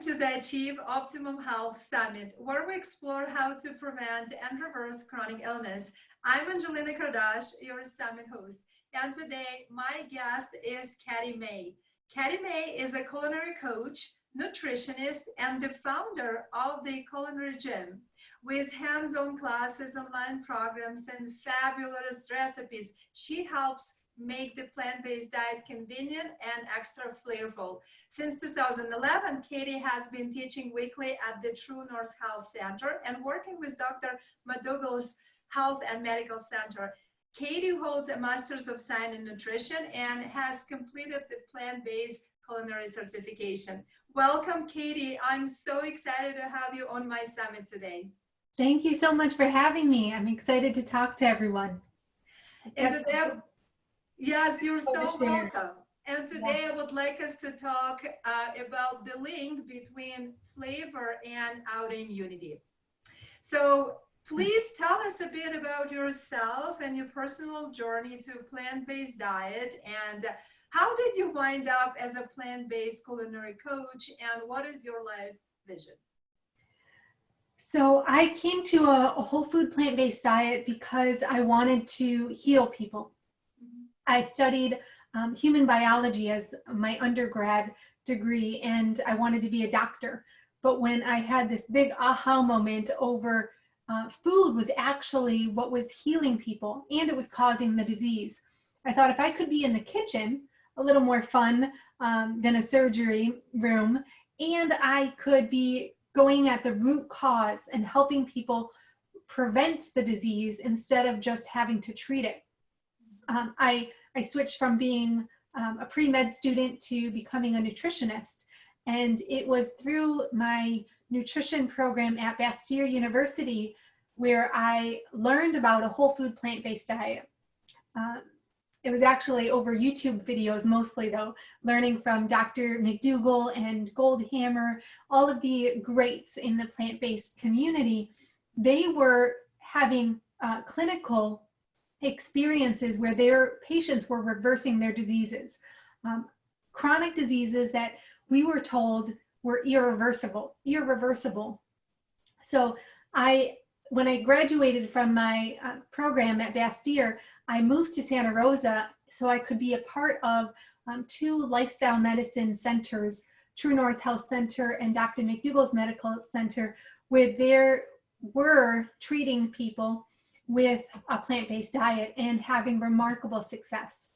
to the Achieve Optimum Health Summit, where we explore how to prevent and reverse chronic illness. I'm Angelina Kardash, your summit host, and today my guest is Katie Mae. Katie Mae is a culinary coach, nutritionist, and the founder of the Culinary Gym. With hands-on classes, online programs, and fabulous recipes, she helps make the plant-based diet convenient and extra flavorful. Since 2011, Katie has been teaching weekly at the TrueNorth Health Center and working with Dr. McDougall's Health and Medical Center. Katie holds a Master's of Science in Nutrition and has completed the plant-based culinary certification. Welcome, Katie. I'm so excited to have you on my summit today. Thank you so much for having me. I'm excited to talk to everyone. And today, yes, you're so welcome. And today I would like us to talk about the link between flavor and autoimmunity. So please tell us a bit about yourself and your personal journey to plant-based diet, and how did you wind up as a plant-based culinary coach, and what is your life vision? So I came to a whole food plant-based diet because I wanted to heal people. I studied human biology as my undergrad degree, and I wanted to be a doctor. But when I had this big aha moment over food was actually what was healing people, and it was causing the disease, I thought if I could be in the kitchen, a little more fun than a surgery room, and I could be going at the root cause and helping people prevent the disease instead of just having to treat it. I switched from being a pre-med student to becoming a nutritionist. And it was through my nutrition program at Bastyr University where I learned about a whole food plant-based diet. It was actually over YouTube videos mostly though, learning from Dr. McDougall and Goldhammer, all of the greats in the plant-based community. They were having clinical experiences where their patients were reversing their diseases, chronic diseases that we were told were irreversible. So when I graduated from my program at Bastyr, I moved to Santa Rosa so I could be a part of two lifestyle medicine centers, TrueNorth Health Center and Dr. McDougall's Medical Center, where they were treating people with a plant-based diet and having remarkable success.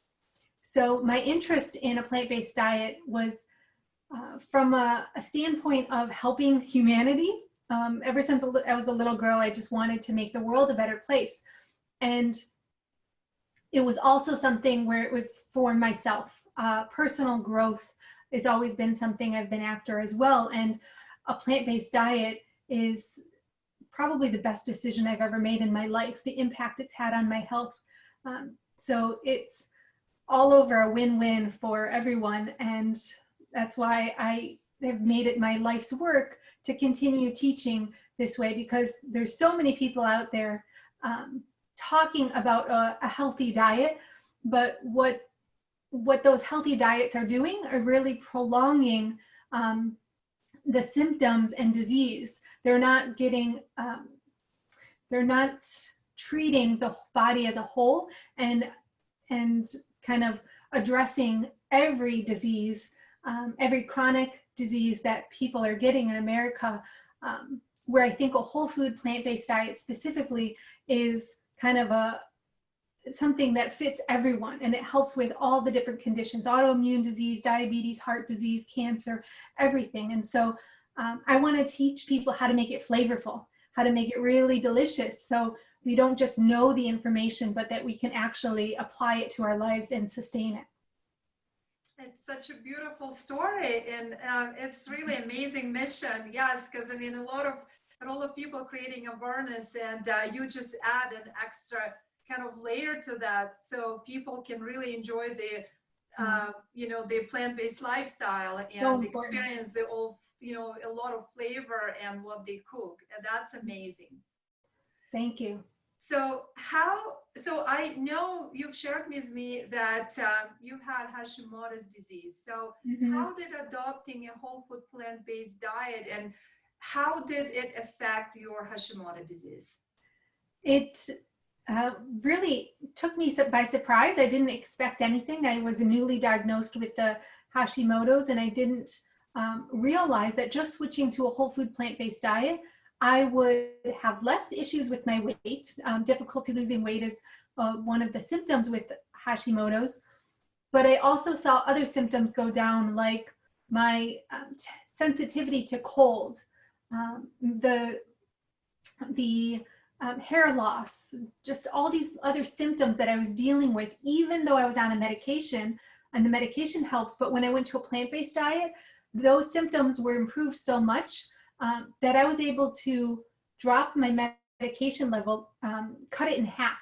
So my interest in a plant-based diet was from a standpoint of helping humanity. Ever since I was a little girl, I just wanted to make the world a better place. And it was also something where it was for myself. Personal growth has always been something I've been after as well. And a plant-based diet is probably the best decision I've ever made in my life, the impact it's had on my health. So it's all over a win-win for everyone. And that's why I have made it my life's work to continue teaching this way, because there's so many people out there talking about a healthy diet, but what those healthy diets are doing are really prolonging the symptoms and disease. They're not getting, they're not treating the body as a whole and kind of addressing every disease, every chronic disease that people are getting in America, where I think a whole food plant-based diet specifically is kind of something that fits everyone, and it helps with all the different conditions: autoimmune disease, diabetes, heart disease, cancer, everything. And so I want to teach people how to make it flavorful, how to make it really delicious, so we don't just know the information, but that we can actually apply it to our lives and sustain it. It's such a beautiful story, and it's really amazing mission. Yes, because I mean, a lot of people creating awareness, and you just add an extra kind of layer to that, so people can really enjoy the the plant-based lifestyle and experience the all a lot of flavor and what they cook, and that's amazing. Thank you. So I know you've shared with me that you've had Hashimoto's disease. So Mhm. how did adopting a whole food plant-based diet, and how did it affect your Hashimoto disease? It really took me by surprise. I didn't expect anything. I was newly diagnosed with the Hashimoto's, and I didn't realize that just switching to a whole food plant-based diet, I would have less issues with my weight. Difficulty losing weight is one of the symptoms with Hashimoto's, but I also saw other symptoms go down, like my sensitivity to cold, the hair loss, just all these other symptoms that I was dealing with, even though I was on a medication, and the medication helped. But when I went to a plant-based diet, those symptoms were improved so much that I was able to drop my medication level, cut it in half.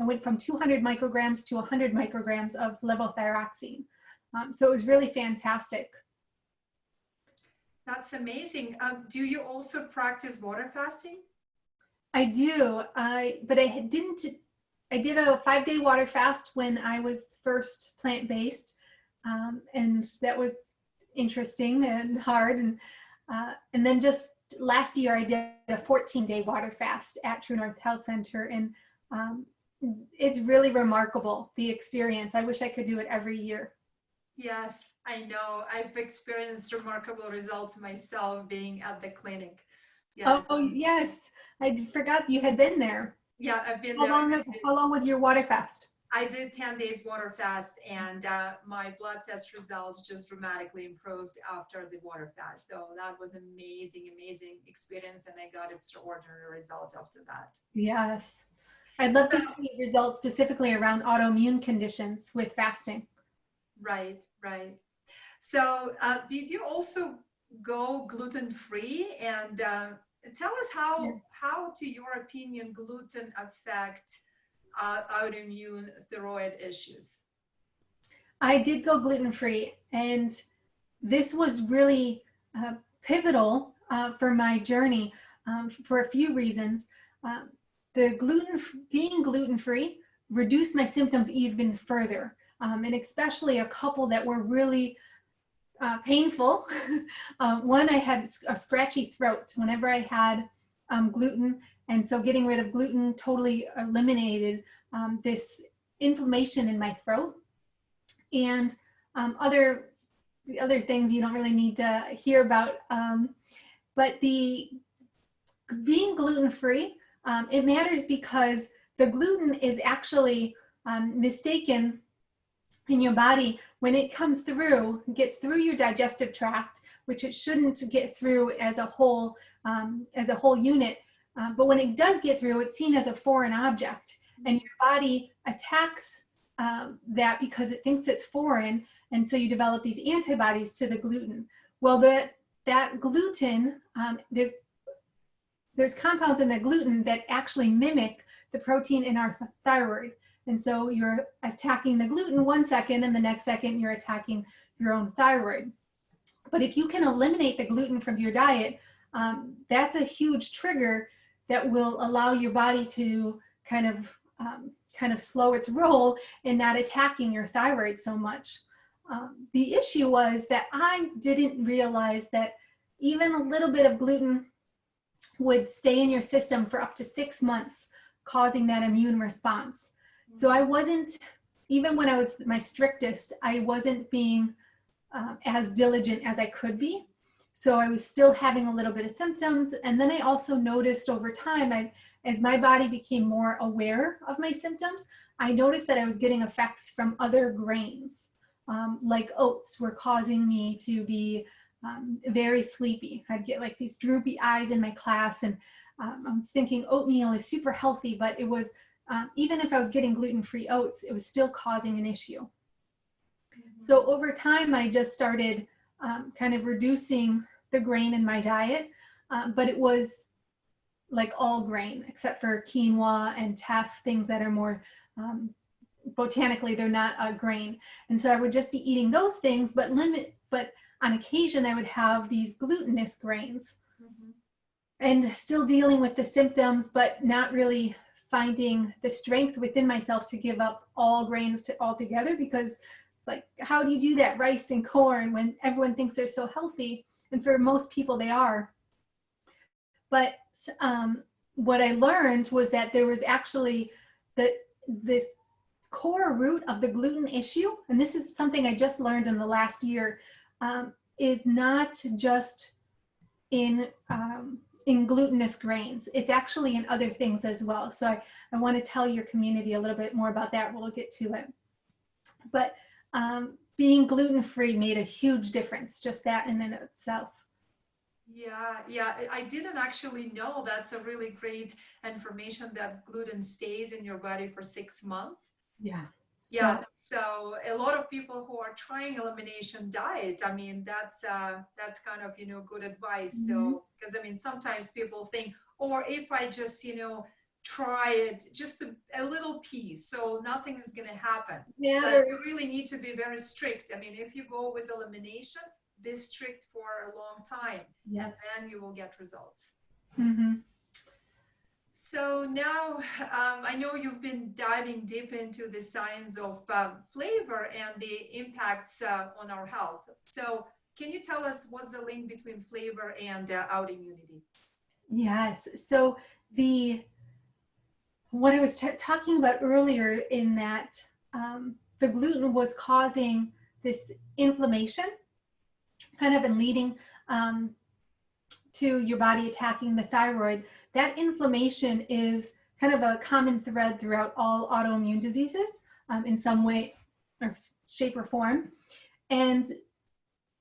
I went from 200 micrograms to 100 micrograms of levothyroxine. So it was really fantastic. That's amazing. Do you also practice water fasting? I do, but I didn't. I did a 5-day water fast when I was first plant-based, and that was interesting and hard. And then just last year, I did a 14-day water fast at TrueNorth Health Center, and it's really remarkable, the experience. I wish I could do it every year. Yes, I know. I've experienced remarkable results myself being at the clinic. Yes. Oh, yes. I forgot you had been there. Yeah, I've been How there. long was your water fast? I did 10 days water fast, and my blood test results just dramatically improved after the water fast. So that was amazing, amazing experience, and I got extraordinary results after that. Yes. I'd love to see results specifically around autoimmune conditions with fasting. Right, right. So did you also go gluten-free? And tell us how, to your opinion, gluten affect autoimmune thyroid issues. I did go gluten-free, and this was really pivotal for my journey for a few reasons. Being gluten-free reduced my symptoms even further, and especially a couple that were really painful. One, I had a scratchy throat whenever I had gluten, and so getting rid of gluten totally eliminated this inflammation in my throat. And other things you don't really need to hear about, but being gluten-free, it matters because the gluten is actually mistaken in your body when it comes through, gets through your digestive tract, which it shouldn't get through as a whole unit. But when it does get through, it's seen as a foreign object, and your body attacks that because it thinks it's foreign, and so you develop these antibodies to the gluten. Well, that gluten, there's compounds in the gluten that actually mimic the protein in our thyroid. And so you're attacking the gluten one second, and the next second you're attacking your own thyroid. But if you can eliminate the gluten from your diet, that's a huge trigger that will allow your body to kind of slow its roll in not attacking your thyroid so much. The issue was that I didn't realize that even a little bit of gluten would stay in your system for up to 6 months, causing that immune response. So I wasn't, even when I was my strictest, I wasn't being as diligent as I could be. So I was still having a little bit of symptoms. And then I also noticed over time, as my body became more aware of my symptoms, I noticed that I was getting effects from other grains, like oats were causing me to be very sleepy. I'd get like these droopy eyes in my class, and I was thinking oatmeal is super healthy, but it was, even if I was getting gluten-free oats, it was still causing an issue. Mm-hmm. So over time, I just started kind of reducing the grain in my diet, but it was like all grain except for quinoa and teff, things that are more botanically, they're not a grain. And so I would just be eating those things, but on occasion I would have these glutinous grains. Mm-hmm. And still dealing with the symptoms, but not really finding the strength within myself to give up all grains altogether, because it's like, how do you do that? Rice and corn, when everyone thinks they're so healthy, and for most people they are. But what I learned was that there was actually this core root of the gluten issue, and this is something I just learned in the last year, is not just in glutinous grains. It's actually in other things as well. So I want to tell your community a little bit more about that. We'll get to it. But being gluten-free made a huge difference, just that in and of itself. Yeah, I didn't actually know. That's a really great information, that gluten stays in your body for 6 months. Yeah. Yeah, so a lot of people who are trying elimination diet, I mean, that's kind of, good advice. So, because I mean, sometimes people think, or if I just, try it, just a little piece, so nothing is going to happen. Yeah. But you really need to be very strict. I mean, if you go with elimination, be strict for a long time, and then you will get results. Mm-hmm. So now I know you've been diving deep into the science of flavor and the impacts on our health. So can you tell us what's the link between flavor and autoimmunity? Yes. So what I was talking about earlier, in that the gluten was causing this inflammation, kind of, and leading to your body attacking the thyroid. That inflammation is kind of a common thread throughout all autoimmune diseases in some way or shape or form. And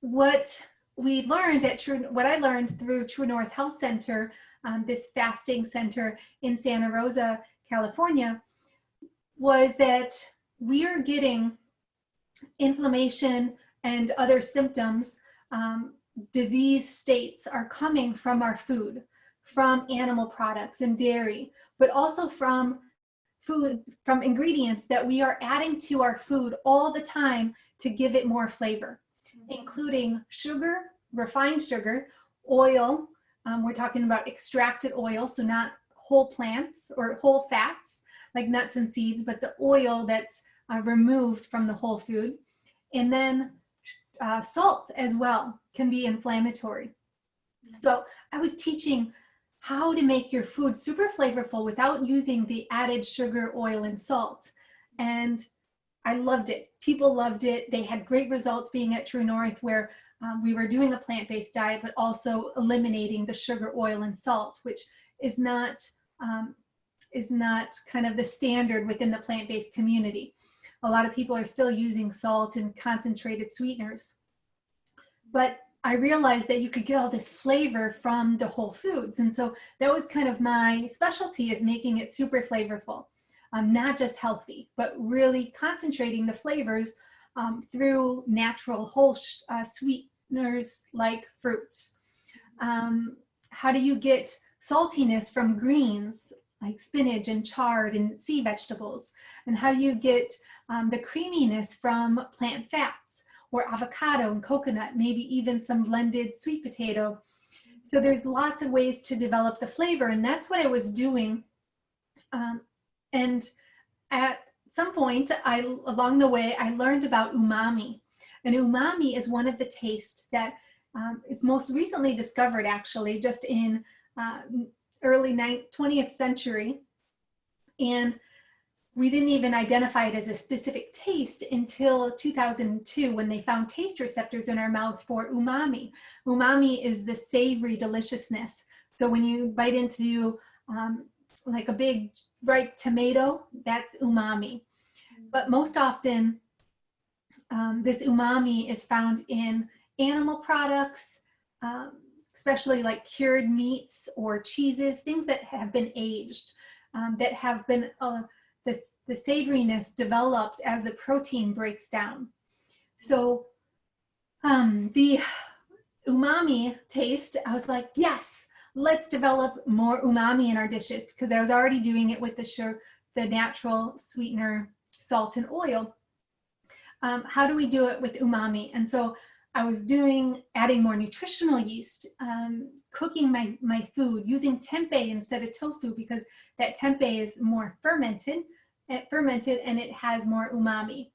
what we learned what I learned through TrueNorth Health Center, this fasting center in Santa Rosa, California, was that we are getting inflammation and other symptoms, disease states are coming from our food, from animal products and dairy, but also from ingredients that we are adding to our food all the time to give it more flavor, including sugar, refined sugar, oil. We're talking about extracted oil, so not whole plants or whole fats like nuts and seeds, but the oil that's removed from the whole food. And then salt as well can be inflammatory. So I was teaching how to make your food super flavorful without using the added sugar, oil, and salt. And I loved it. People loved it. They had great results being at TrueNorth, where we were doing a plant-based diet, but also eliminating the sugar, oil, and salt, which is not kind of the standard within the plant-based community. A lot of people are still using salt and concentrated sweeteners. But I realized that you could get all this flavor from the whole foods. And so that was kind of my specialty, is making it super flavorful. Not just healthy, but really concentrating the flavors through natural whole sweeteners like fruits. How do you get saltiness from greens like spinach and chard and sea vegetables? And how do you get the creaminess from plant fats, or avocado and coconut, maybe even some blended sweet potato? So there's lots of ways to develop the flavor, and that's what I was doing. And at some point along the way, I learned about umami. And umami is one of the tastes that is most recently discovered, actually, just in early 20th century. And we didn't even identify it as a specific taste until 2002, when they found taste receptors in our mouth for umami. Umami is the savory deliciousness. So when you bite into like a big ripe tomato, that's umami. But most often, this umami is found in animal products, especially like cured meats or cheeses, things that have been aged, that have been the savoriness develops as the protein breaks down. So the umami taste, I was like, yes, let's develop more umami in our dishes, because I was already doing it with the natural sweetener, salt and oil. How do we do it with umami? And so I was adding more nutritional yeast, cooking my food, using tempeh instead of tofu because that tempeh is more fermented and it has more umami.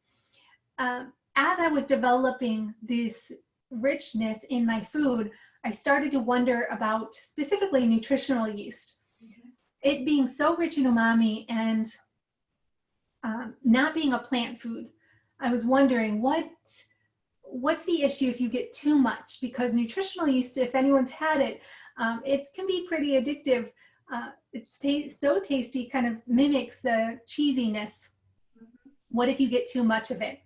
As I was developing this richness in my food, I started to wonder about specifically nutritional yeast. Mm-hmm. It being so rich in umami and not being a plant food, I was wondering what's the issue if you get too much? Because nutritional yeast, if anyone's had it, it can be pretty addictive. It's so tasty, kind of mimics the cheesiness. Mm-hmm. What if you get too much of it?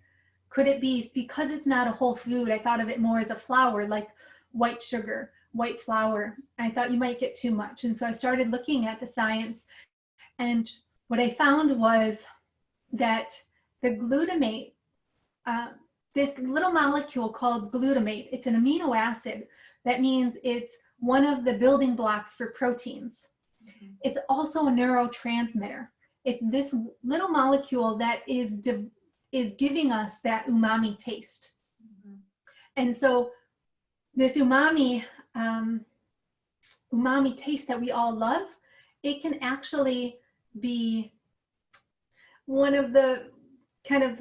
Could it be because it's not a whole food? I thought of it more as a flour, like white sugar, white flour. I thought you might get too much. And so I started looking at the science. And what I found was that the glutamate, this little molecule called glutamate, it's an amino acid. That means it's one of the building blocks for proteins. Mm-hmm. It's also a neurotransmitter. It's this little molecule that is giving us that umami taste. Mm-hmm. And so this umami taste that we all love, it can actually be one of the kind of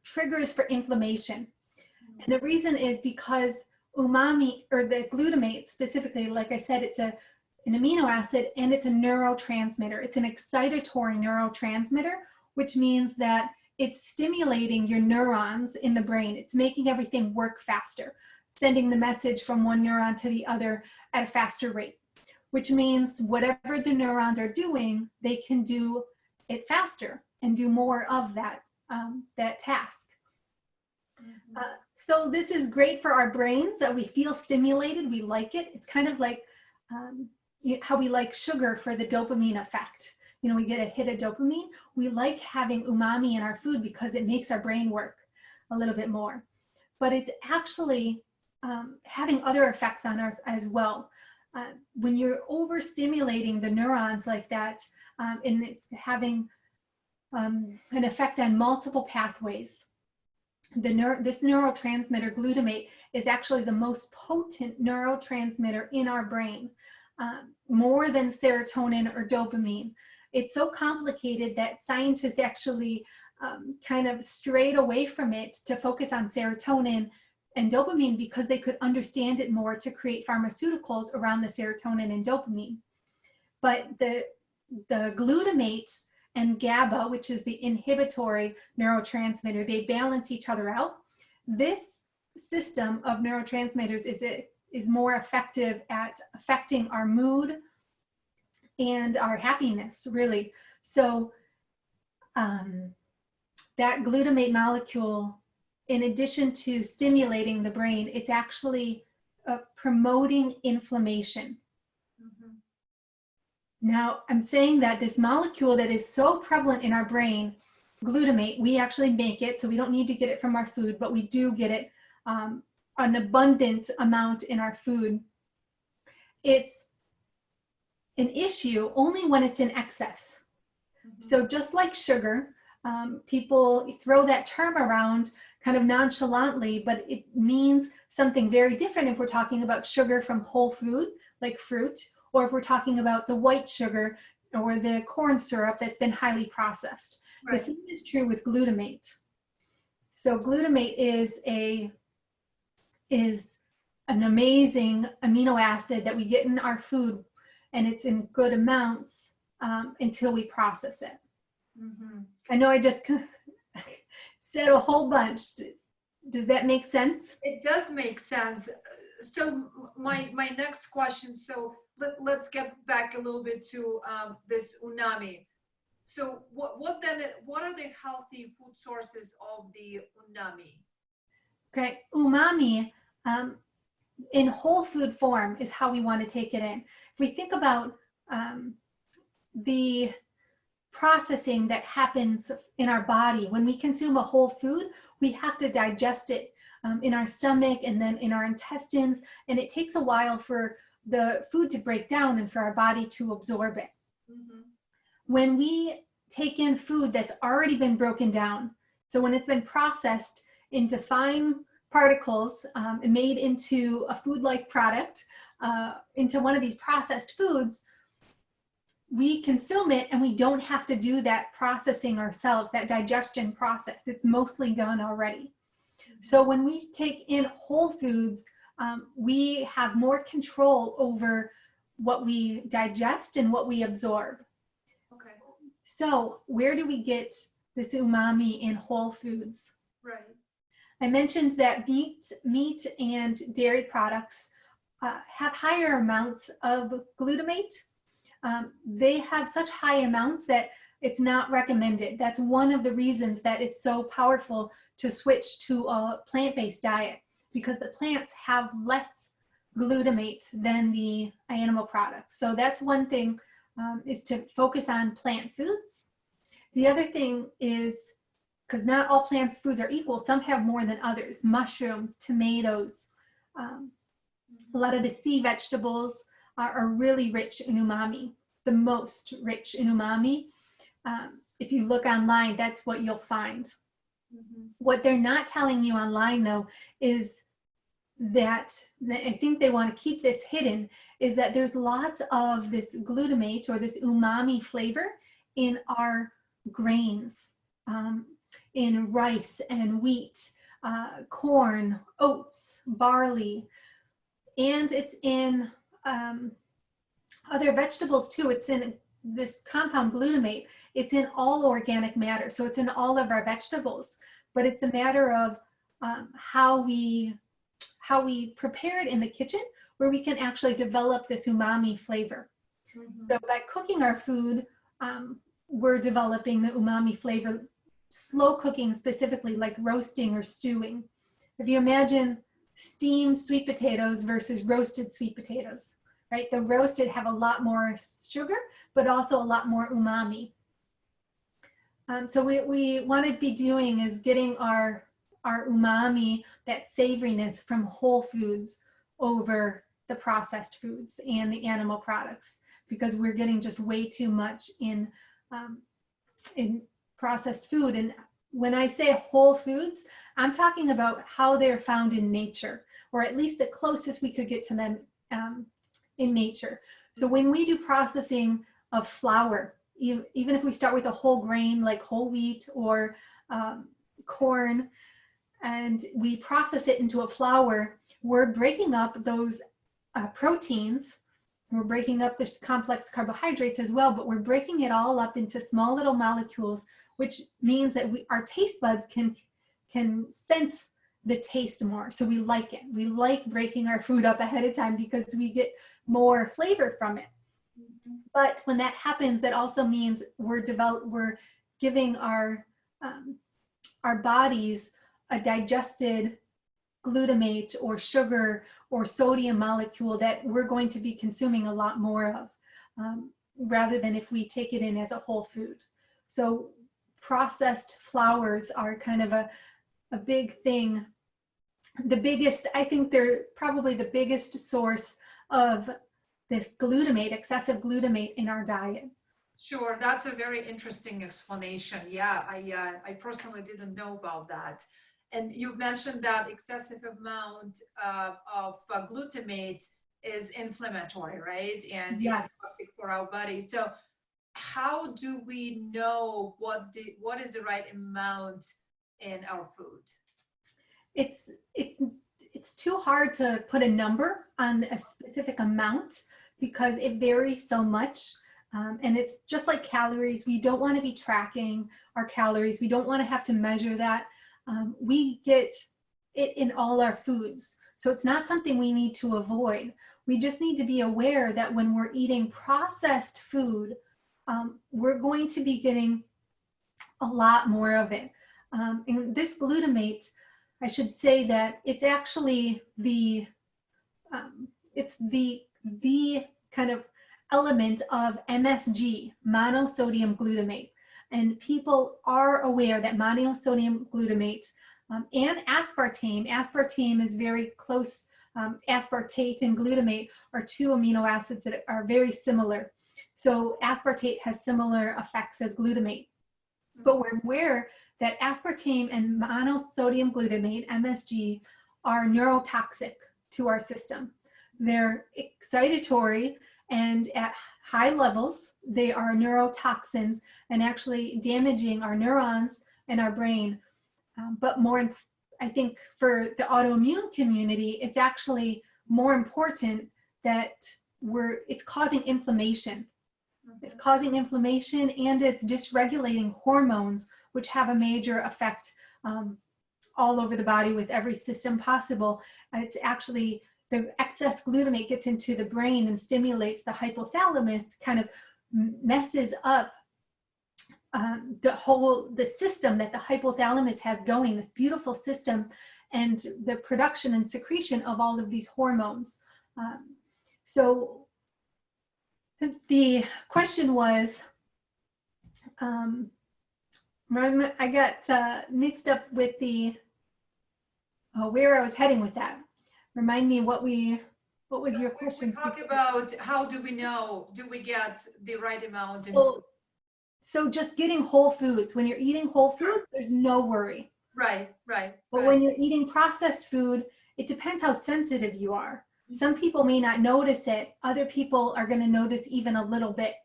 triggers for inflammation. Mm-hmm. And the reason is because umami, or the glutamate specifically, like I said, it's an amino acid and it's a neurotransmitter. It's an excitatory neurotransmitter, which means that it's stimulating your neurons in the brain. It's making everything work faster, sending the message from one neuron to the other at a faster rate, which means whatever the neurons are doing, they can do it faster and do more of that task. Mm-hmm. So this is great for our brains, that we feel stimulated, we like it. It's kind of like how we like sugar for the dopamine effect. You know, we get a hit of dopamine. We like having umami in our food because it makes our brain work a little bit more. But it's actually having other effects on us as well. When you're overstimulating the neurons like that, and it's having an effect on multiple pathways. This neurotransmitter, glutamate, is actually the most potent neurotransmitter in our brain, more than serotonin or dopamine. It's so complicated that scientists actually kind of strayed away from it to focus on serotonin and dopamine because they could understand it more to create pharmaceuticals around the serotonin and dopamine. But the glutamate and GABA, which is the inhibitory neurotransmitter, they balance each other out. This system of neurotransmitters is more effective at affecting our mood and our happiness, really. So that glutamate molecule, in addition to stimulating the brain, it's actually promoting inflammation. Mm-hmm. Now, I'm saying that this molecule that is so prevalent in our brain, glutamate, we actually make it, so we don't need to get it from our food, but we do get it an abundant amount in our food. It's an issue only when it's in excess. Mm-hmm. So just like sugar, people throw that term around kind of nonchalantly, but it means something very different if we're talking about sugar from whole food, like fruit, or if we're talking about the white sugar or the corn syrup that's been highly processed. Right. The same is true with glutamate. So glutamate is an amazing amino acid that we get in our food, and it's in good amounts until we process it. Mm-hmm. I know I just said a whole bunch. Does that make sense? It does make sense. So my next question, so let's get back a little bit to this umami. So what are the healthy food sources of the umami? Okay, umami in whole food form is how we want to take it in. If we think about the processing that happens in our body, when we consume a whole food, we have to digest it in our stomach and then in our intestines, and it takes a while for the food to break down and for our body to absorb it. Mm-hmm. When we take in food that's already been broken down, so when it's been processed into fine particles made into a food-like product, into one of these processed foods, we consume it and we don't have to do that processing ourselves, that digestion process. It's mostly done already. So when we take in whole foods, we have more control over what we digest and what we absorb. Okay. So where do we get this umami in whole foods? Right. I mentioned that meat and dairy products have higher amounts of glutamate. They have such high amounts that it's not recommended. That's one of the reasons that it's so powerful to switch to a plant-based diet, because the plants have less glutamate than the animal products. So that's one thing, is to focus on plant foods. The other thing is, because not all plant foods are equal, some have more than others. Mushrooms, tomatoes, a lot of the sea vegetables are really rich in umami, the most rich in umami. If you look online, that's what you'll find. What they're not telling you online, though, is that, I think they want to keep this hidden, is that there's lots of this glutamate or this umami flavor in our grains, in rice and wheat, corn, oats, barley, and it's in other vegetables too. It's in this compound glutamate. It's in all organic matter, so it's in all of our vegetables. But it's a matter of how we prepare it in the kitchen, where we can actually develop this umami flavor. So by cooking our food, we're developing the umami flavor. Slow cooking specifically, like roasting or stewing. If you imagine steamed sweet potatoes versus roasted sweet potatoes, right? The roasted have a lot more sugar, but also a lot more umami. So what we want to be doing is getting our umami, that savoriness from whole foods over the processed foods and the animal products, because we're getting just way too much in processed food. And when I say whole foods, I'm talking about how they're found in nature, or at least the closest we could get to them in nature. So when we do processing of flour, even if we start with a whole grain like whole wheat or corn, and we process it into a flour, we're breaking up those proteins. We're breaking up the complex carbohydrates as well, but we're breaking it all up into small little molecules, which means that our taste buds can sense the taste more. So we like it. We like breaking our food up ahead of time because we get more flavor from it. But when that happens, that also means we're giving our bodies a digested glutamate or sugar or sodium molecule that we're going to be consuming a lot more of, rather than if we take it in as a whole food. So processed flours are kind of a big thing. I think they're probably the biggest source of this glutamate, excessive glutamate in our diet. Sure, that's a very interesting explanation. Yeah, I personally didn't know about that. And you mentioned that excessive amount of glutamate is inflammatory, right? And yes, toxic for our body. So how do we know what is the right amount in our food? It's too hard to put a number on a specific amount because it varies so much. And it's just like calories. We don't want to be tracking our calories. We don't want to have to measure that. We get it in all our foods. So it's not something we need to avoid. We just need to be aware that when we're eating processed food, we're going to be getting a lot more of it. And this glutamate, I should say that it's actually the kind of element of MSG, monosodium glutamate. And people are aware that monosodium glutamate and aspartame is very close. Aspartate and glutamate are two amino acids that are very similar. So aspartate has similar effects as glutamate. But we're aware that aspartame and monosodium glutamate, MSG, are neurotoxic to our system. They're excitatory, and at high levels, they are neurotoxins and actually damaging our neurons and our brain. But more, I think for the autoimmune community, it's actually more important that it's causing inflammation. It's causing inflammation, and it's dysregulating hormones, which have a major effect all over the body with every system possible. It's actually the excess glutamate gets into the brain and stimulates the hypothalamus, kind of messes up the system that the hypothalamus has going, this beautiful system, and the production and secretion of all of these hormones. So the question was, I got mixed up with where I was heading with that. Remind me what was your question? We talked about how do we know, do we get the right amount? Well, so just getting whole foods. When you're eating whole foods, there's no worry. Right. But when you're eating processed food, it depends how sensitive you are. Some people may not notice it. Other people are going to notice even a little bit,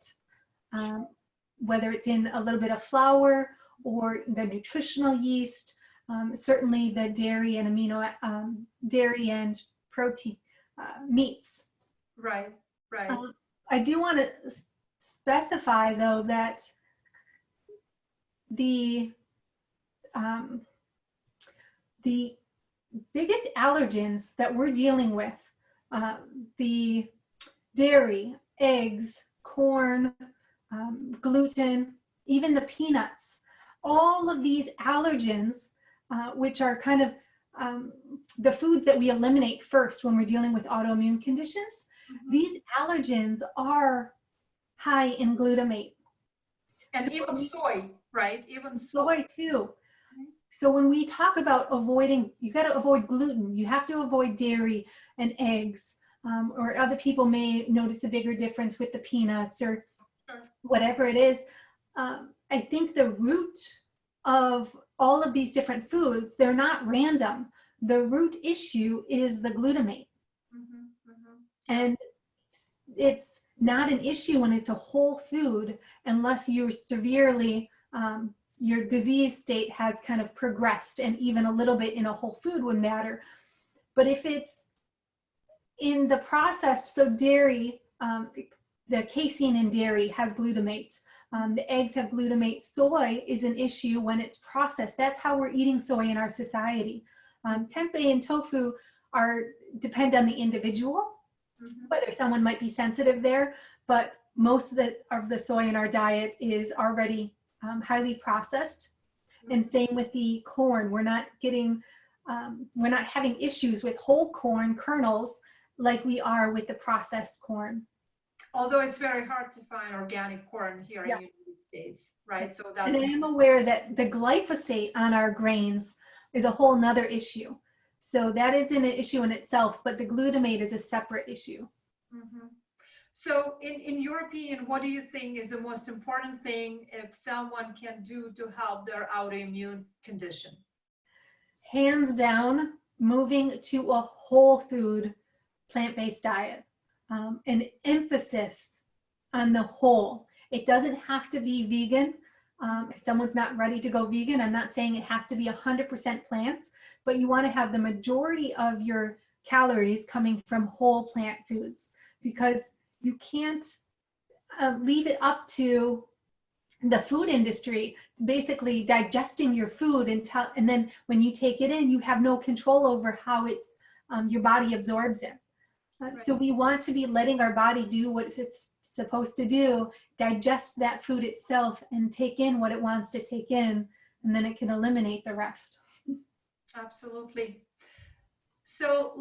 whether it's in a little bit of flour or the nutritional yeast, certainly the dairy and dairy and protein meats. Right. I do want to specify though that the biggest allergens that we're dealing with, the dairy, eggs, corn, gluten, even the peanuts, all of these allergens, which are kind of the foods that we eliminate first when we're dealing with autoimmune conditions, these allergens are high in glutamate. And so even soy, right? Even soy too. So when we talk about avoiding, you got to avoid gluten. You have to avoid dairy and eggs, or other people may notice a bigger difference with the peanuts or whatever it is. I think the root of all of these different foods, they're not random. The root issue is the glutamate. And it's not an issue when it's a whole food unless you're severely, your disease state has kind of progressed, and even a little bit in a whole food would matter. But if it's in the processed, so dairy, the casein in dairy has glutamate. The eggs have glutamate. Soy is an issue when it's processed. That's how we're eating soy in our society. Tempeh and tofu depend on the individual, whether someone might be sensitive there, but most of the soy in our diet is already highly processed. And same with the corn. We're not having issues with whole corn kernels like we are with the processed corn. Although it's very hard to find organic corn here in the United States, right? So that's. And I am aware that the glyphosate on our grains is a whole nother issue. So that is an issue in itself, but the glutamate is a separate issue. So in your opinion, what do you think is the most important thing if someone can do to help their autoimmune condition? Hands down, moving to a whole food, plant-based diet. An emphasis on the whole. It doesn't have to be vegan. If someone's not ready to go vegan, I'm not saying it has to be 100% plants, but you want to have the majority of your calories coming from whole plant foods, because you can't leave it up to the food industry, basically digesting your food and then when you take it in, you have no control over how your body absorbs it. So we want to be letting our body do what it's supposed to do, digest that food itself and take in what it wants to take in, and then it can eliminate the rest. Absolutely. So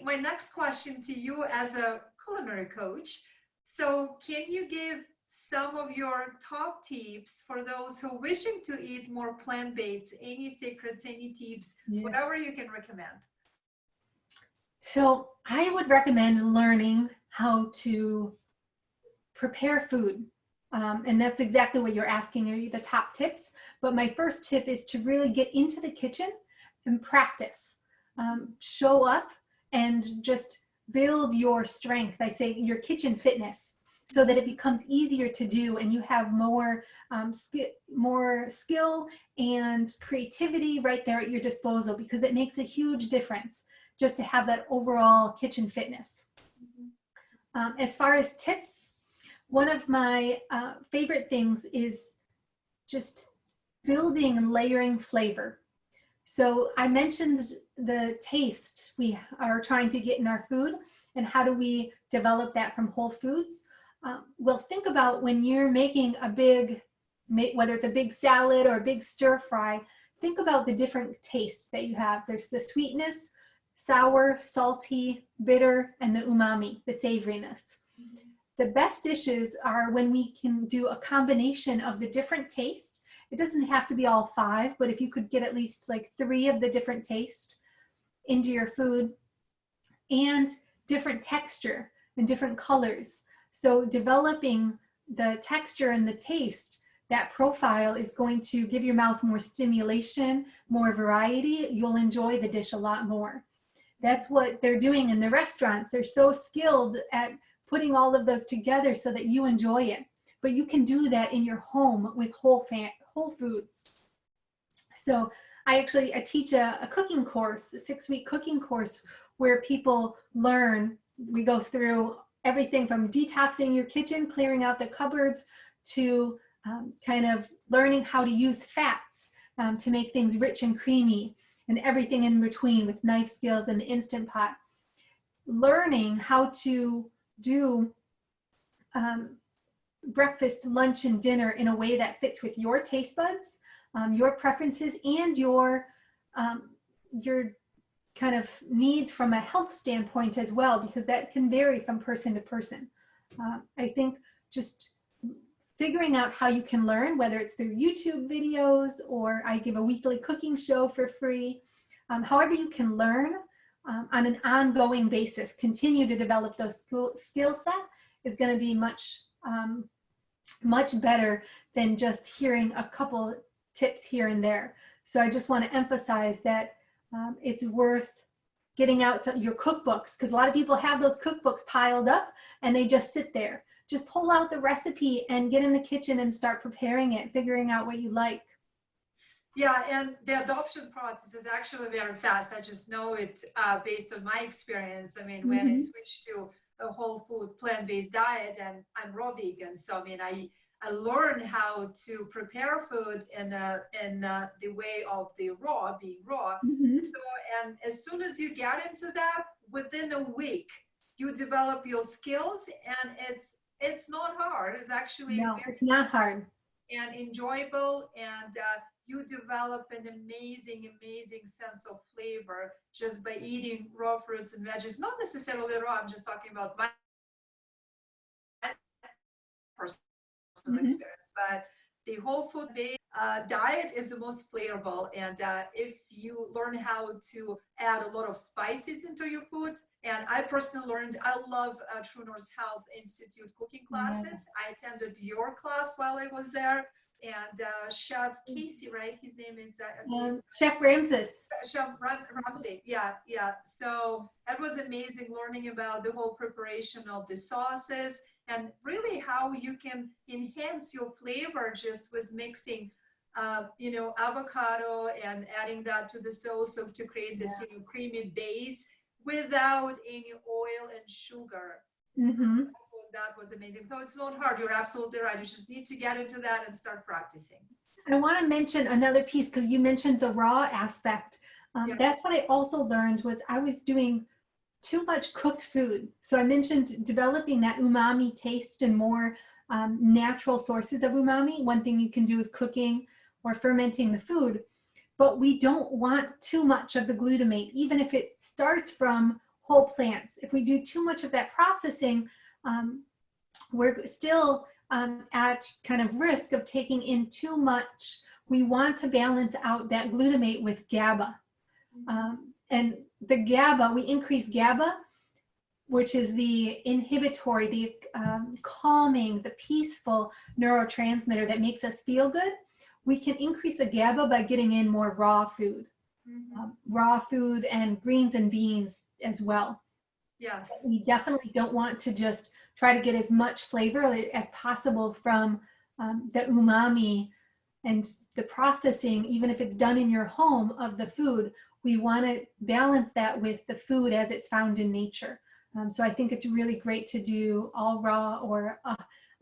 my next question to you as a culinary coach. So can you give some of your top tips for those who are wishing to eat more plant-based? Any secrets, any tips, whatever you can recommend? So I would recommend learning how to prepare food. And that's exactly what you're asking, are the top tips. But my first tip is to really get into the kitchen and practice. show up and just build your strength. I say your kitchen fitness, so that it becomes easier to do and you have more skill and creativity right there at your disposal, because it makes a huge difference just to have that overall kitchen fitness. As far as tips, one of my favorite things is just building and layering flavor. So I mentioned the taste we are trying to get in our food, and how do we develop that from whole foods. Well, think about when you're making a big, whether it's a big salad or a big stir fry, think about the different tastes that you have. There's the sweetness, sour, salty, bitter, and the umami, the savoriness. The best dishes are when we can do a combination of the different tastes. It doesn't have to be all 5, but if you could get at least like 3 of the different tastes into your food, and different texture and different colors. So developing the texture and the taste, that profile is going to give your mouth more stimulation, more variety. You'll enjoy the dish a lot more. That's what they're doing in the restaurants. They're so skilled at putting all of those together so that you enjoy it. But you can do that in your home with whole foods. So I teach a cooking course, a 6-week cooking course, where people learn. We go through everything from detoxing your kitchen, clearing out the cupboards, to kind of learning how to use fats to make things rich and creamy, and everything in between with knife skills and the Instant Pot. Learning how to do breakfast, lunch, and dinner in a way that fits with your taste buds, your preferences, and your kind of needs from a health standpoint as well, because that can vary from person to person. I think just figuring out how you can learn, whether it's through YouTube videos or I give a weekly cooking show for free, however you can learn on an ongoing basis, continue to develop those skill set, is going to be much better than just hearing a couple tips here and there. So I just want to emphasize that it's worth getting out your cookbooks, because a lot of people have those cookbooks piled up and they just sit there. Just pull out the recipe and get in the kitchen and start preparing it, figuring out what you like. Yeah, and the adoption process is actually very fast. I just know it based on my experience. I mean, when I switched to a whole food plant-based diet, and I'm raw vegan, so I mean, I learned how to prepare food in the way of the raw, being raw. So, and as soon as you get into that, within a week, you develop your skills, and it's not hard. It's actually it's not hard and enjoyable, and you develop an amazing sense of flavor just by eating raw fruits and veggies. Not necessarily raw. I'm just talking about my personal experience, but the whole food diet is the most flavorful, and if you learn how to add a lot of spices into your food, and I personally learned, I love TrueNorth Health Institute cooking classes. I attended your class while I was there, and Chef Casey, right? His name is Chef Ramses. Chef Ramsey, yeah. So that was amazing, learning about the whole preparation of the sauces, and really how you can enhance your flavor just with mixing, avocado and adding that to the sauce, so to create this, creamy base without any oil and sugar. So that was amazing. So it's not hard. You're absolutely right. You just need to get into that and start practicing. I want to mention another piece, because you mentioned the raw aspect. That's what I also learned, was I was doing too much cooked food. So I mentioned developing that umami taste and more natural sources of umami. One thing you can do is cooking or fermenting the food, but we don't want too much of the glutamate, even if it starts from whole plants. If we do too much of that processing, we're still at kind of risk of taking in too much. We want to balance out that glutamate with GABA. And the GABA, we increase GABA, which is the inhibitory, the calming, the peaceful neurotransmitter that makes us feel good. We can increase the GABA by getting in more raw food. raw food and greens and beans as well. Yes. We definitely don't want to just try to get as much flavor as possible from the umami and the processing, even if it's done in your home of the food. We want to balance that with the food as it's found in nature. So I think it's really great to do all raw or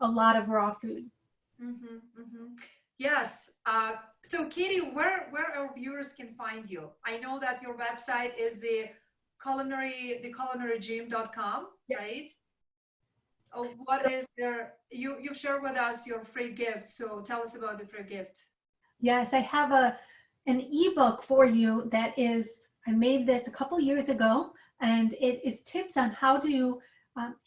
a lot of raw food. Yes. So Katie, where our viewers can find you? I know that your website is the culinarygym.com, Yes. right? Oh, what is there? You share with us your free gift. So tell us about the free gift. Yes, I have an ebook for you that is, I made this a couple years ago, and it is tips on how to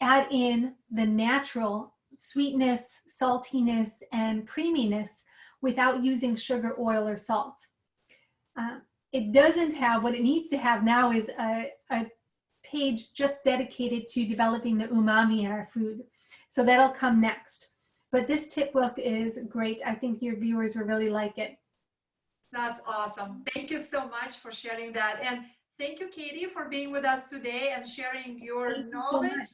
add in the natural sweetness, saltiness, and creaminess without using sugar, oil, or salt. It doesn't have, what it needs to have now is a page just dedicated to developing the umami in our food. So that'll come next. But this tip book is great. I think your viewers will really like it. That's awesome. Thank you so much for sharing that. And thank you, Katie, for being with us today and sharing your knowledge,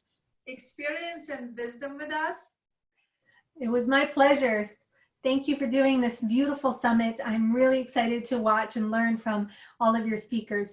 experience, and wisdom with us. It was my pleasure. Thank you for doing this beautiful summit. I'm really excited to watch and learn from all of your speakers.